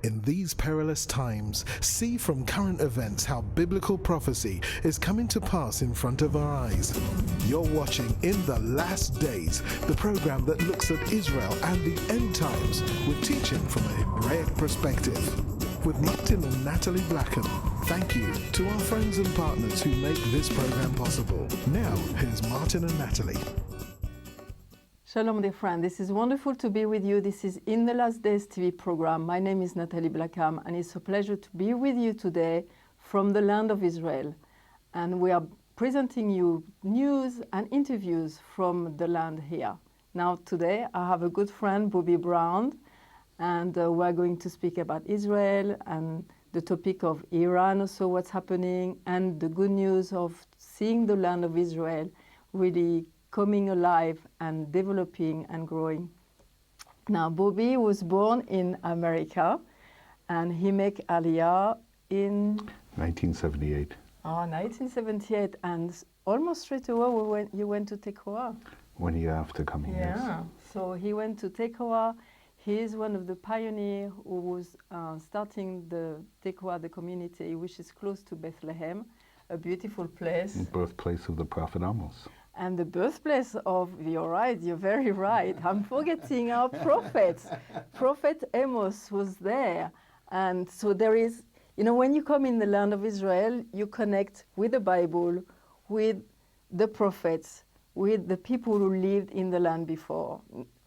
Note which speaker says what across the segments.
Speaker 1: In these perilous times, see from current events how biblical prophecy is coming to pass in front of our eyes. You're watching In the Last Days, the program that looks at Israel and the end times with teaching from a Hebraic perspective. With Martin and Natalie Blackham, thank you to our friends and partners who make this program possible. Now, here's Martin and Natalie.
Speaker 2: Shalom, dear friend. This is wonderful to be with you. This is In the Last Days TV program. My name is Natalie Blackham, and it's a pleasure to be with you today from the land of Israel. And we are presenting you news and interviews from the land here. Now, today, I have a good friend, Bobby Brown, and we're going to speak about Israel and the topic of Iran, also what's happening, and the good news of seeing the land of Israel really coming alive and developing and growing. Now, Bobby was born in America, and he made Aliyah in
Speaker 3: 1978.
Speaker 2: 1978, and almost straight away you went to Tekoa.
Speaker 3: 1 year after coming,
Speaker 2: Yeah,
Speaker 3: yes.
Speaker 2: so he went to Tekoa. He is one of the pioneers who was starting the Tekoa, the community, which is close to Bethlehem, a beautiful place.
Speaker 3: Birthplace of the Prophet Amos.
Speaker 2: And the birthplace of, you're right, you're very right. I'm forgetting our prophets. Prophet Amos was there. And so there is, you know, when you come in the land of Israel, you connect with the Bible, with the prophets, with the people who lived in the land before.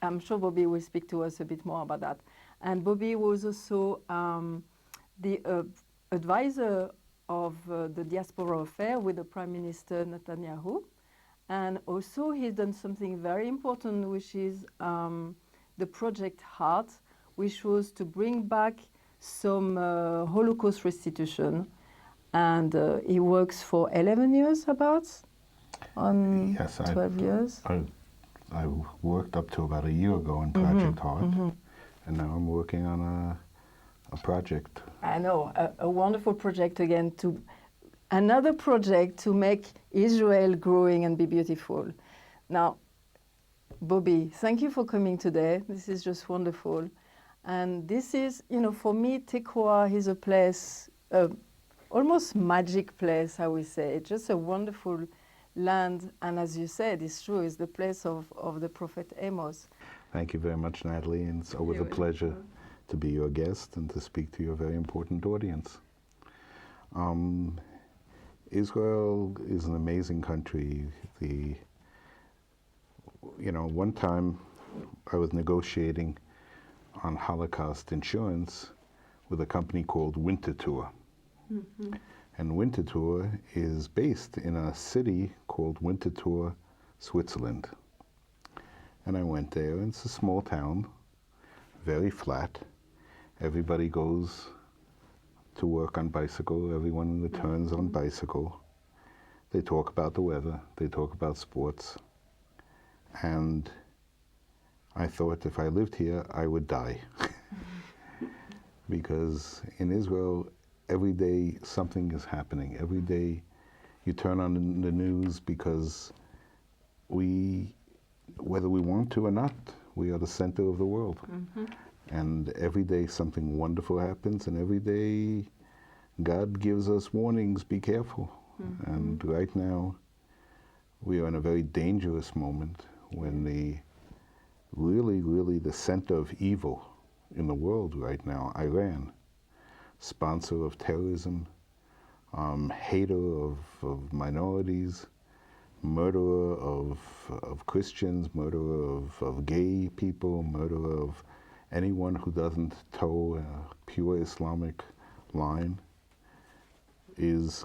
Speaker 2: I'm sure Bobby will speak to us a bit more about that. And Bobby was also the advisor of the diaspora affair with the Prime Minister Netanyahu. And also he's done something very important, which is the Project Heart, which was to bring back some Holocaust restitution. And he works for 11 years about, on
Speaker 3: yes,
Speaker 2: 12 years.
Speaker 3: I worked up to about a year ago on Project Heart, and now I'm working on a project.
Speaker 2: I know, a wonderful project again, another project to make Israel growing and be beautiful. Now, Bobby, thank you for coming today. This is just wonderful. And this is, you know, for me, Tekoa is a place, almost magic place, I would say. It's just a wonderful land. And as you said, it's true, it's the place of the prophet Amos.
Speaker 3: Thank you very much, Natalie, and it's always a pleasure to be your guest and to speak to your very important audience. Israel is an amazing country. One time I was negotiating on Holocaust insurance with a company called Winter Tour. And Winter Tour is based in a city called Winter Tour, Switzerland. And I went there, and it's a small town, very flat. Everybody goes to work on bicycle, everyone returns on bicycle. They talk about the weather, they talk about sports. And I thought if I lived here, I would die. Because in Israel, every day something is happening. Every day you turn on the news because whether we want to or not, we are the center of the world. And every day something wonderful happens, and every day God gives us warnings, be careful. And right now we are in a very dangerous moment when really the center of evil in the world right now, Iran, sponsor of terrorism, hater of minorities, murderer of Christians, murderer of gay people, murderer of anyone who doesn't toe a pure Islamic line, is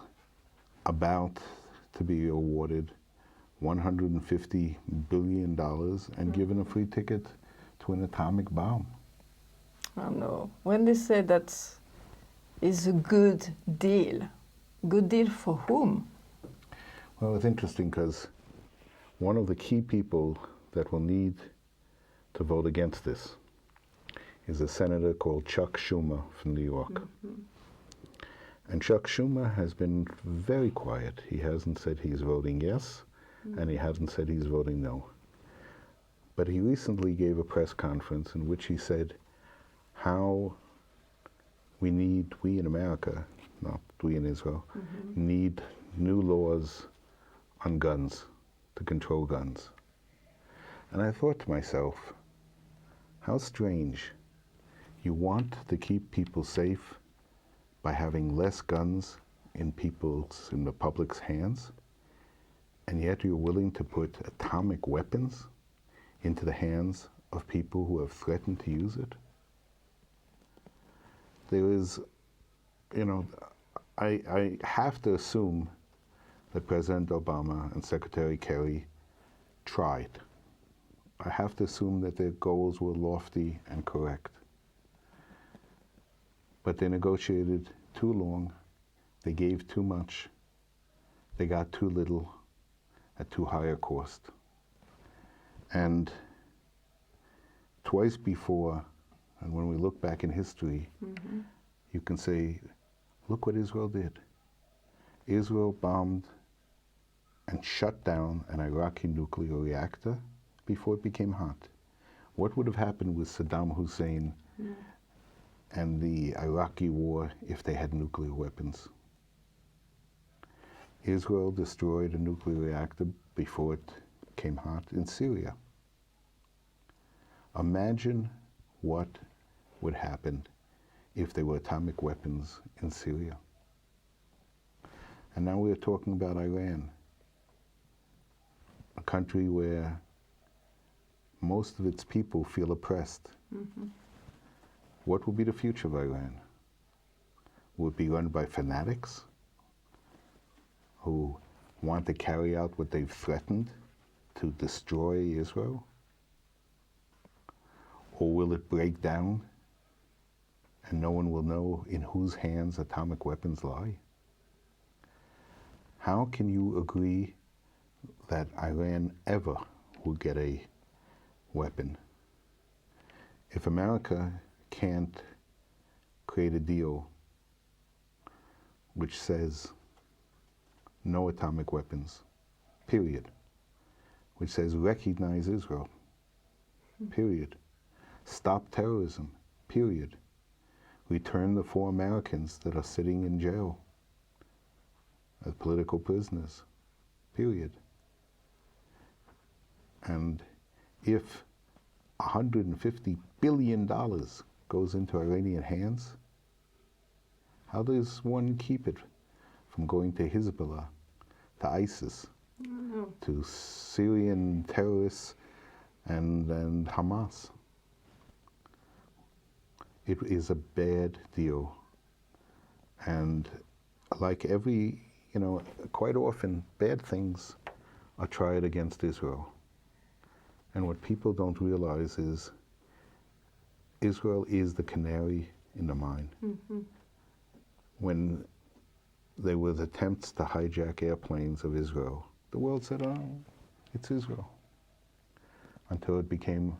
Speaker 3: about to be awarded $150 billion and given a free ticket to an atomic bomb.
Speaker 2: I know. When they say that is a good deal for whom?
Speaker 3: Well, it's interesting because one of the key people that will need to vote against this is a senator called Chuck Schumer from New York. And Chuck Schumer has been very quiet. He hasn't said he's voting yes, and he hasn't said he's voting no. But he recently gave a press conference in which he said how we in America, not we in Israel, need new laws on guns, to control guns. And I thought to myself, how strange. You want to keep people safe by having less guns in the public's hands, and yet you're willing to put atomic weapons into the hands of people who have threatened to use it? There is, I have to assume that President Obama and Secretary Kerry tried. I have to assume that their goals were lofty and correct. But they negotiated too long, they gave too much, they got too little at too high a cost. And twice before, and when we look back in history, you can say, look what Israel did. Israel bombed and shut down an Iraqi nuclear reactor before it became hot. What would have happened with Saddam Hussein and the Iraqi war if they had nuclear weapons? Israel destroyed a nuclear reactor before it came hot in Syria. Imagine what would happen if there were atomic weapons in Syria. And now we're talking about Iran, a country where most of its people feel oppressed. What will be the future of Iran? Will it be run by fanatics who want to carry out what they've threatened to destroy Israel? Or will it break down and no one will know in whose hands atomic weapons lie? How can you agree that Iran ever will get a weapon? If America can't create a deal which says no atomic weapons, period, which says recognize Israel, period, stop terrorism, period, return the 4 Americans that are sitting in jail as political prisoners, period. And if $150 billion goes into Iranian hands, how does one keep it from going to Hezbollah, to ISIS, to Syrian terrorists and Hamas? It is a bad deal. And like quite often, bad things are tried against Israel. And what people don't realize is Israel is the canary in the mine. When there were attempts to hijack airplanes of Israel, the world said, oh, it's Israel, until it became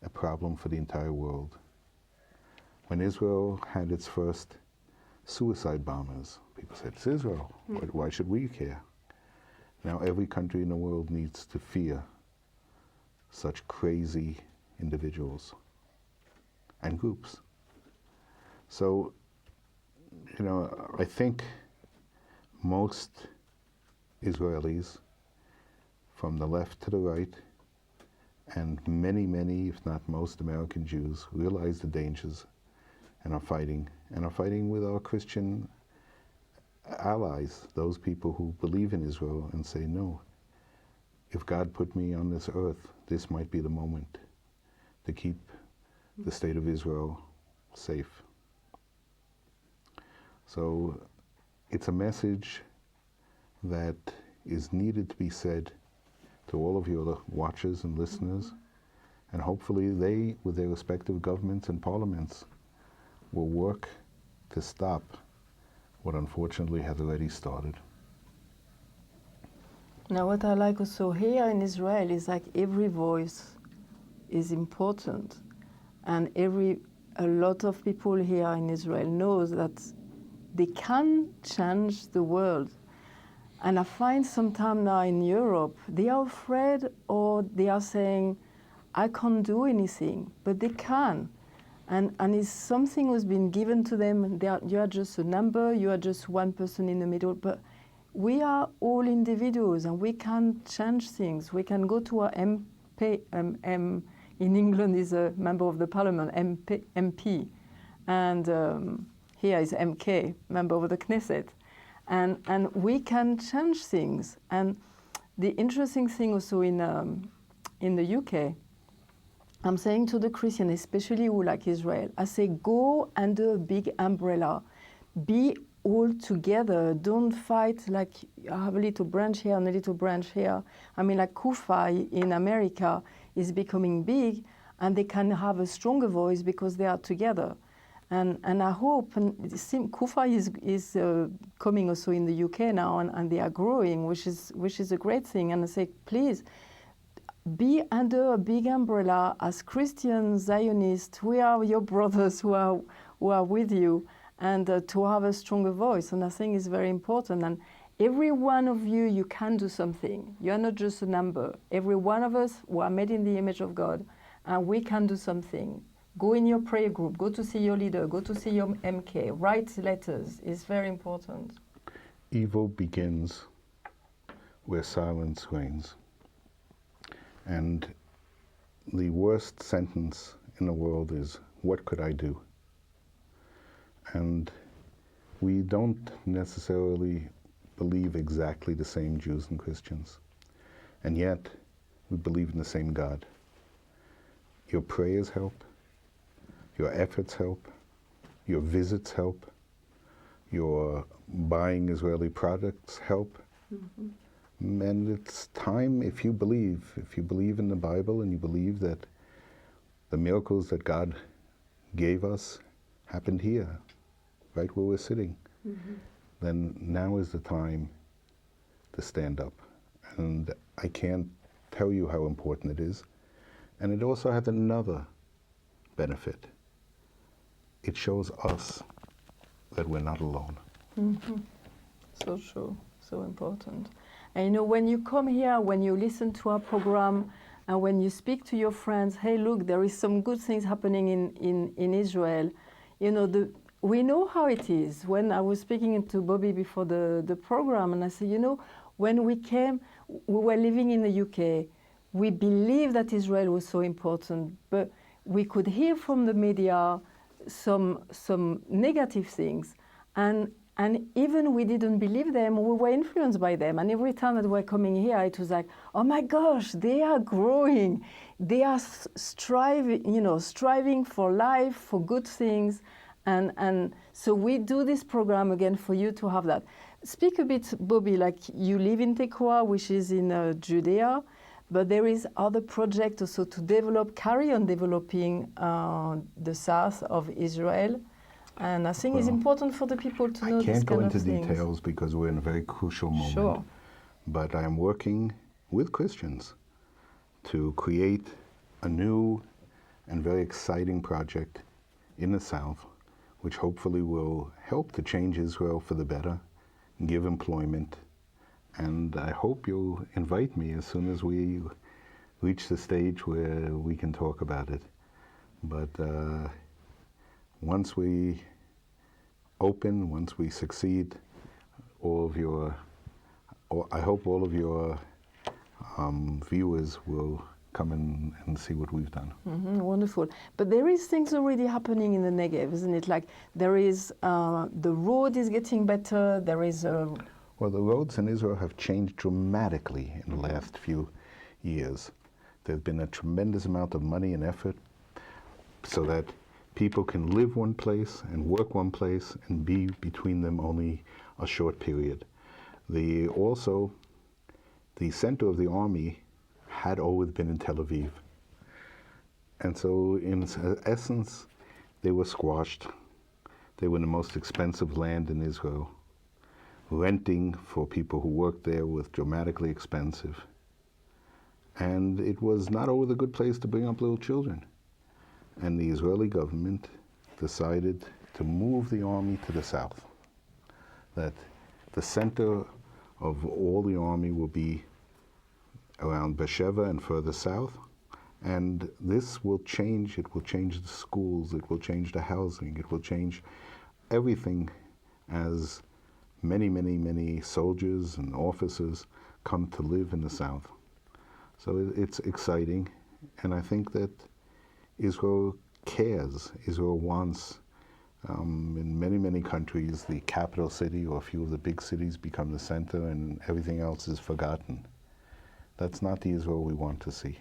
Speaker 3: a problem for the entire world. When Israel had its first suicide bombers, people said, it's Israel, why should we care? Now every country in the world needs to fear such crazy individuals and groups. So, I think most Israelis, from the left to the right, and many, if not most American Jews, realize the dangers and are fighting with our Christian allies, those people who believe in Israel and say, no, if God put me on this earth, this might be the moment to keep the state of Israel safe. So it's a message that is needed to be said to all of your watchers and listeners, and hopefully they, with their respective governments and parliaments, will work to stop what unfortunately has already started.
Speaker 2: Now, what I like also here in Israel is like every voice is important, and a lot of people here in Israel knows that they can change the world. And I find sometimes now in Europe, they are afraid, or they are saying, I can't do anything, but they can. And it's something who's been given to them. And you are just a number, you are just one person in the middle, but we are all individuals and we can change things. We can go to our MP, in England is a member of the parliament, MP, and here is MK, member of the Knesset. And we can change things. And the interesting thing also in the UK, I'm saying to the Christians, especially who like Israel, I say go under a big umbrella. Be all together. Don't fight like I have a little branch here and a little branch here. I mean, like Kufa in America is becoming big, and they can have a stronger voice because they are together. And I hope, and Kufa is coming also in the UK now, and they are growing, which is a great thing. And I say, please, be under a big umbrella as Christian Zionists. We are your brothers who are with you, and to have a stronger voice. And I think it's very important. And every one of you, you can do something. You are not just a number. Every one of us, we are made in the image of God, and we can do something. Go in your prayer group. Go to see your leader. Go to see your MK. Write letters. It's very important.
Speaker 3: Evil begins where silence reigns. And the worst sentence in the world is, what could I do? And we don't necessarily believe exactly the same, Jews and Christians. And yet, we believe in the same God. Your prayers help. Your efforts help. Your visits help. Your buying Israeli products help. Mm-hmm. And it's time, if you believe in the Bible and you believe that the miracles that God gave us happened here, right where we're sitting, then now is the time to stand up. And I can't tell you how important it is. And it also has another benefit. It shows us that we're not alone.
Speaker 2: Mm-hmm. So true, so important. And you know, when you come here, when you listen to our program, and when you speak to your friends, hey, look, there is some good things happening in Israel. You know, we know how it is. When I was speaking to Bobby before the program, and I said, you know, when we came, we were living in the UK. We believed that Israel was so important, but we could hear from the media some negative things. And even we didn't believe them, we were influenced by them. And every time that we're coming here, it was like, oh my gosh, they are growing. They are striving for life, for good things. And so we do this program again for you to have that. Speak a bit, Bobby, like you live in Tekoa, which is in Judea, but there is other projects also to carry on developing the south of Israel. And I think it's important for the people to know this kind of things.
Speaker 3: I can't go into details because we're in a very crucial moment.
Speaker 2: Sure.
Speaker 3: But I am working with Christians to create a new and very exciting project in the South, which hopefully will help to change Israel for the better, give employment. And I hope you'll invite me as soon as we reach the stage where we can talk about it. But once we open, once we succeed, I hope all of your viewers will come in and see what we've done.
Speaker 2: Mm-hmm, wonderful. But there is things already happening in the Negev, isn't it? Like there is, the road is getting better, there is
Speaker 3: Well, the roads in Israel have changed dramatically in the last few years. There's been a tremendous amount of money and effort so that people can live one place and work one place and be between them only a short period. Also, the center of the army had always been in Tel Aviv. And so in essence, they were squashed. They were the most expensive land in Israel. Renting for people who worked there was dramatically expensive. And it was not always a good place to bring up little children. And the Israeli government decided to move the army to the south. That the center of all the army will be around Beersheba and further south, And this will change. It will change the schools. It will change the housing. It will change everything as many, many, many soldiers and officers come to live in the South. So it's exciting. And I think that Israel cares. Israel wants, in many, many countries, the capital city or a few of the big cities become the center and everything else is forgotten. That's not the Israel we want to see.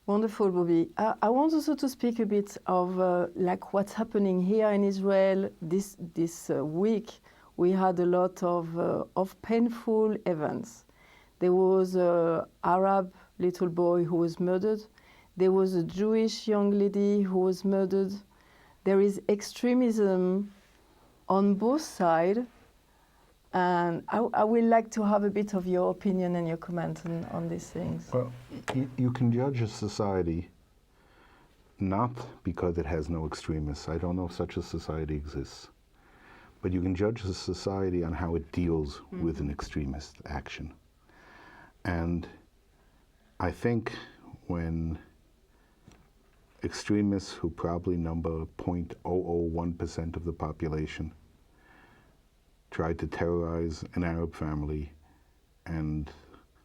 Speaker 2: Wonderful, Bobby. I want also to speak a bit of like what's happening here in Israel this week. We had a lot of painful events. There was an Arab little boy who was murdered. There was a Jewish young lady who was murdered. There is extremism on both sides. And I would like to have a bit of your opinion and your comment on these things.
Speaker 3: Well, you can judge a society not because it has no extremists. I don't know if such a society exists. But you can judge a society on how it deals with an extremist action. And I think when extremists who probably number 0.001% of the population tried to terrorize an Arab family and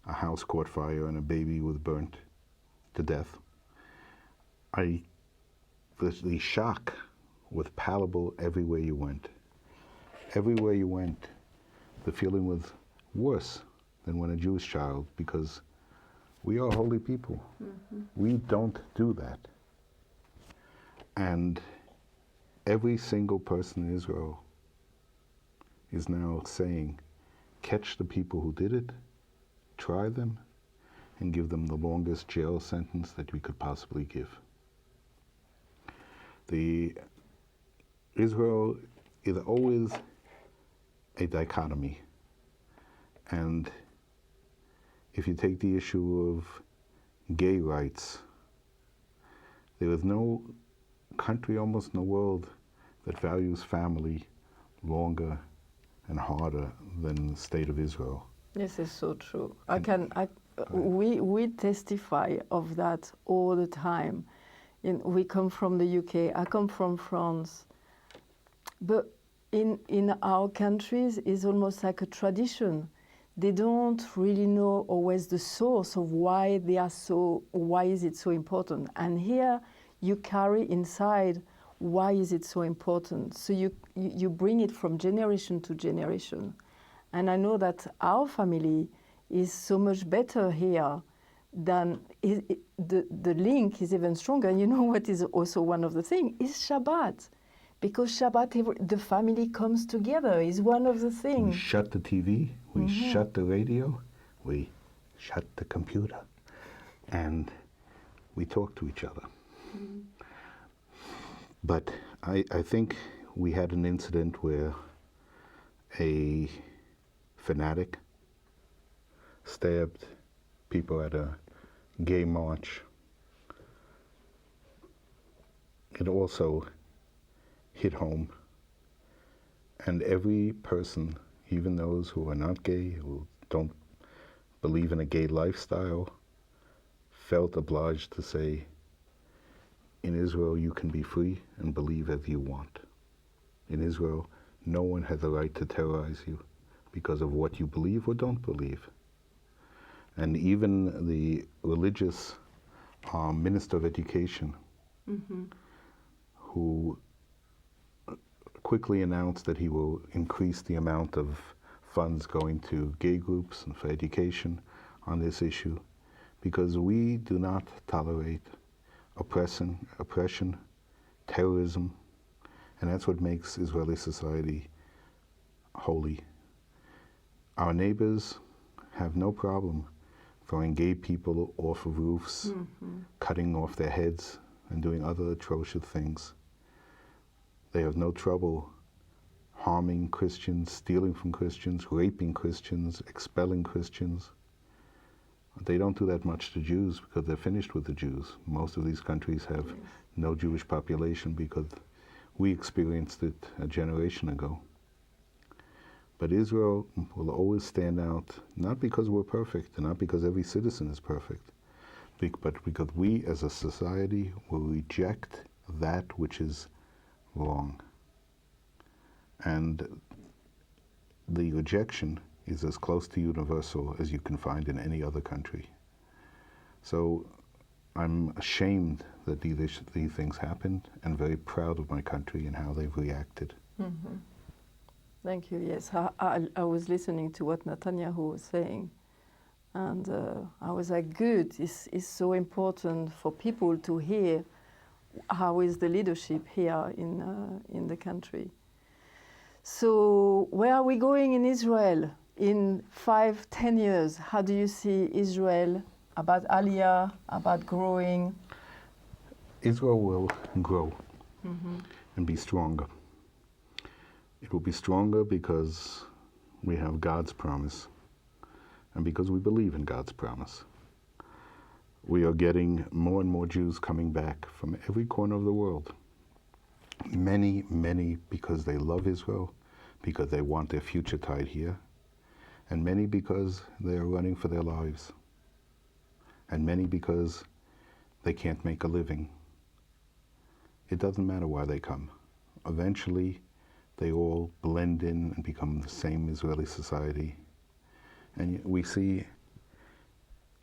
Speaker 3: a house caught fire and a baby was burnt to death, the shock was palpable everywhere you went. Everywhere you went, the feeling was worse than when a Jewish child, because we are holy people. We don't do that. And every single person in Israel is now saying, catch the people who did it, try them, and give them the longest jail sentence that we could possibly give. Israel is always a dichotomy. And if you take the issue of gay rights, there is no country almost in the world that values family longer and harder than the state of Israel.
Speaker 2: This is so true. We testify of that all the time. We come from the UK, I come from France. But in our countries, it's almost like a tradition. They don't really know always the source of why is it so important. And here you carry inside why is it so important. So you bring it from generation to generation. And I know that our family is so much better here than the link is even stronger. And you know what is also one of the things is Shabbat. Because Shabbat, the family comes together is one of the things.
Speaker 3: We shut the TV, we shut the radio, we shut the computer, and we talk to each other. But I think we had an incident where a fanatic stabbed people at a gay march. It also hit home. And every person, even those who are not gay, who don't believe in a gay lifestyle, felt obliged to say, in Israel you can be free and believe as you want. In Israel, no one has a right to terrorize you because of what you believe or don't believe. And even the religious minister of education, who quickly announced that he will increase the amount of funds going to gay groups and for education on this issue, because we do not tolerate oppression, terrorism, and that's what makes Israeli society holy. Our neighbors have no problem throwing gay people off of roofs, cutting off their heads, and doing other atrocious things. They have no trouble harming Christians, stealing from Christians, raping Christians, expelling Christians. They don't do that much to Jews because they're finished with the Jews. Most of these countries have no Jewish population because we experienced it a generation ago. But Israel will always stand out, not because we're perfect and not because every citizen is perfect, but because we as a society will reject that which is wrong. And the rejection is as close to universal as you can find in any other country. So I'm ashamed that these things happened, and very proud of my country and how they've reacted.
Speaker 2: Mm-hmm. Thank you. Yes, I was listening to what Netanyahu was saying, and I was like, good. It's so important for people to hear how is the leadership here in the country. So where are we going in Israel in 5-10 years? How do you see Israel, about Aliyah, about growing?
Speaker 3: Israel will grow and be stronger. It will be stronger because we have God's promise and because we believe in God's promise. We are getting more and more Jews coming back from every corner of the world. Many, many because they love Israel, because they want their future tied here, and many because they are running for their lives, and many because they can't make a living. It doesn't matter why they come. Eventually, they all blend in and become the same Israeli society. And we see,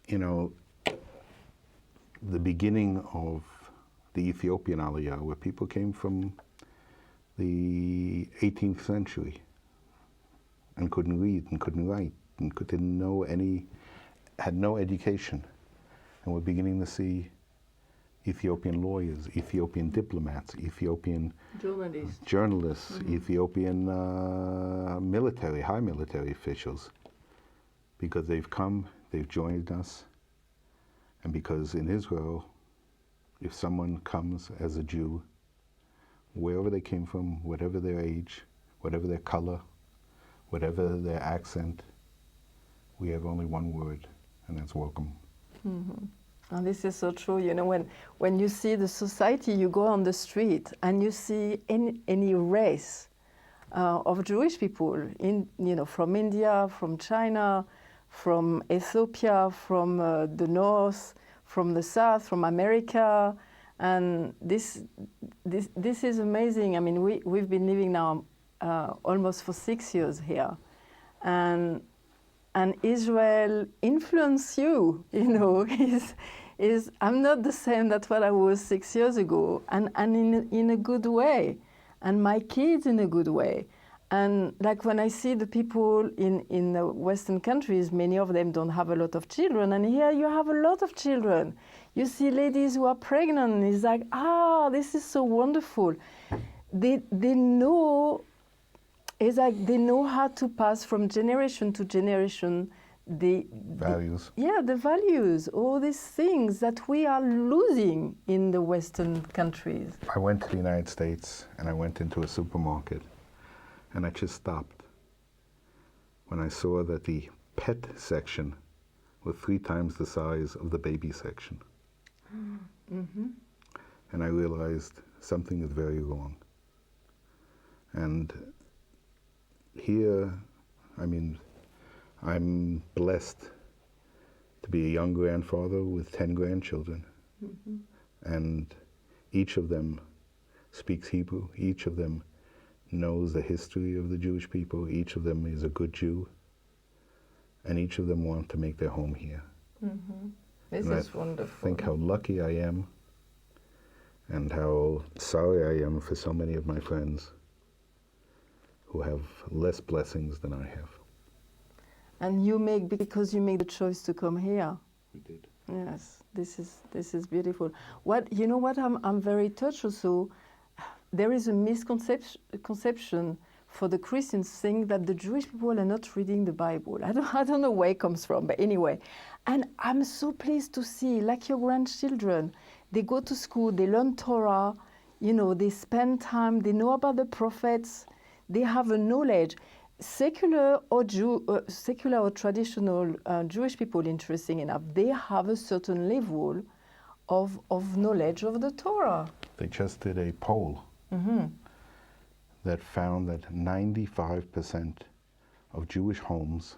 Speaker 3: the beginning of the Ethiopian Aliyah, where people came from the 18th century and couldn't read and couldn't write and didn't know had no education. And we're beginning to see Ethiopian lawyers, Ethiopian diplomats, Ethiopian journalists, Ethiopian high military officials, because they've come, they've joined us, and because in Israel, if someone comes as a Jew, wherever they came from, whatever their age, whatever their color, whatever their accent, we have only one word, and that's welcome.
Speaker 2: Mm-hmm. And this is so true. When you see the society, you go on the street and you see any race of Jewish people, from India, from China, from Ethiopia, from the north, from the south, from America, and this is amazing. I mean, we've been living now almost for 6 years here, and Israel influenced you. Is I'm not the same that what I was 6 years ago, and in a good way, and my kids in a good way. And like when I see the people in the Western countries, many of them don't have a lot of children, and here you have a lot of children. You see ladies who are pregnant, it's like, this is so wonderful. They know, it's like they know how to pass from generation to generation the
Speaker 3: values.
Speaker 2: The values, all these things that we are losing in the Western countries.
Speaker 3: I went to the United States and I went into a supermarket. And I just stopped when I saw that the pet section was 3 times the size of the baby section. Mm-hmm. And I realized something is very wrong. And here, I'm blessed to be a young grandfather with 10 grandchildren. Mm-hmm. And each of them speaks Hebrew, each of them knows the history of the Jewish people. Each of them is a good Jew, and each of them want to make their home here.
Speaker 2: Mm-hmm. This is wonderful.
Speaker 3: Think how lucky I am, and how sorry I am for so many of my friends who have less blessings than I have.
Speaker 2: And because you make the choice to come here.
Speaker 3: We did.
Speaker 2: Yes, this is beautiful. What I'm very touched also. There is a misconception for the Christians saying that the Jewish people are not reading the Bible. I don't know where it comes from, but anyway. And I'm so pleased to see, like your grandchildren, they go to school, they learn Torah, they spend time, they know about the prophets, they have a knowledge. Secular or traditional Jewish people, interesting enough, they have a certain level of knowledge of the Torah.
Speaker 3: They just did a poll. Mm-hmm. That found that 95% of Jewish homes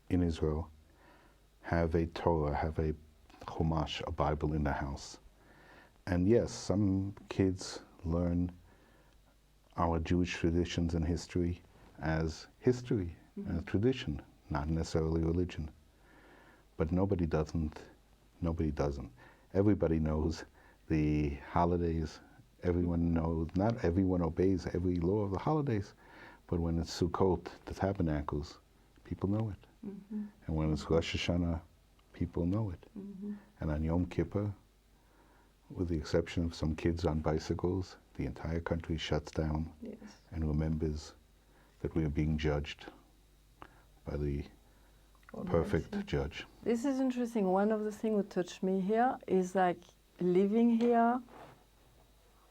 Speaker 3: in Israel have a Torah, have a Chumash, a Bible in the house. And yes, some kids learn our Jewish traditions and history as history, as tradition, not necessarily religion. But nobody doesn't. Everybody knows the holidays. Everyone knows, not everyone obeys every law of the holidays, but when it's Sukkot, the tabernacles, people know it. And when it's Rosh Hashanah, people know it. And on Yom Kippur, with the exception of some kids on bicycles, the entire country shuts down and remembers that we are being judged by the perfect judge.
Speaker 2: This is interesting. One of the things that touched me here is like living here.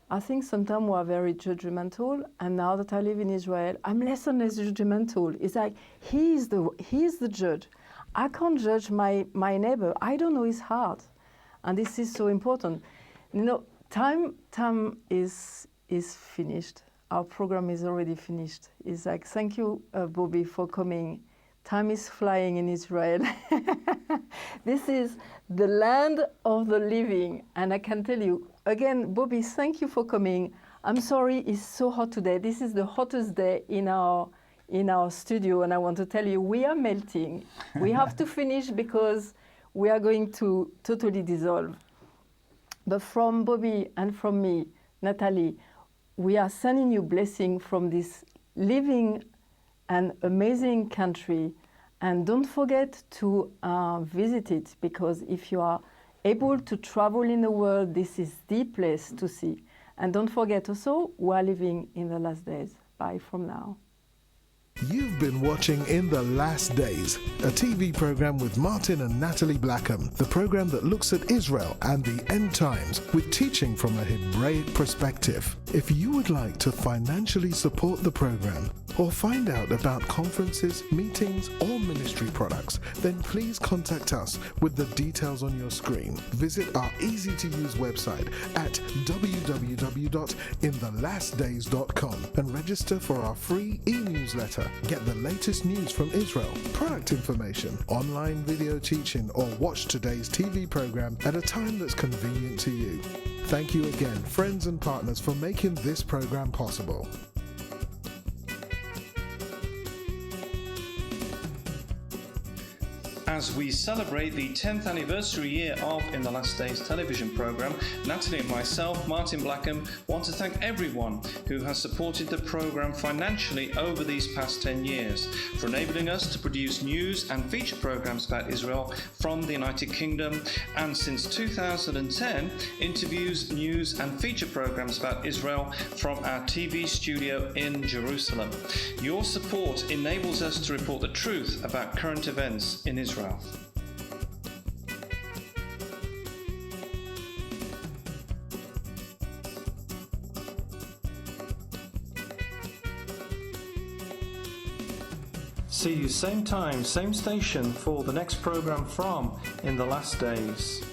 Speaker 2: I think sometimes we are very judgmental, and now that I live in Israel, I'm less and less judgmental. It's like he is the judge. I can't judge my neighbor. I don't know his heart, and this is so important. You know, time is finished. Our program is already finished. It's like, thank you, Bobby, for coming. Time is flying in Israel. This is the land of the living. And I can tell you, again, Bobby, thank you for coming. I'm sorry it's so hot today. This is the hottest day in our studio. And I want to tell you, we are melting. We have to finish because we are going to totally dissolve. But from Bobby and from me, Natalie, we are sending you blessing from this living an amazing country, and don't forget to visit it, because if you are able to travel in the world, this is the place to see. And don't forget also, we are living in the last days. Bye from now.
Speaker 1: You've been watching In the Last Days, a TV program with Martin and Natalie Blackham, the program that looks at Israel and the end times with teaching from a Hebraic perspective. If you would like to financially support the program or find out about conferences, meetings, or ministry products, then please contact us with the details on your screen. Visit our easy-to-use website at www.inthelastdays.com and register for our free e-newsletter. Get the latest news from Israel, product information, online video teaching, or watch today's TV program at a time that's convenient to you. Thank you again, friends and partners, for making this program possible.
Speaker 4: As we celebrate the 10th anniversary year of In the Last Days television program, Natalie and myself, Martin Blackham, want to thank everyone who has supported the program financially over these past 10 years, for enabling us to produce news and feature programs about Israel from the United Kingdom, and since 2010, interviews, news and feature programs about Israel from our TV studio in Jerusalem. Your support enables us to report the truth about current events in Israel. See you same time, same station for the next program from In the Last Days.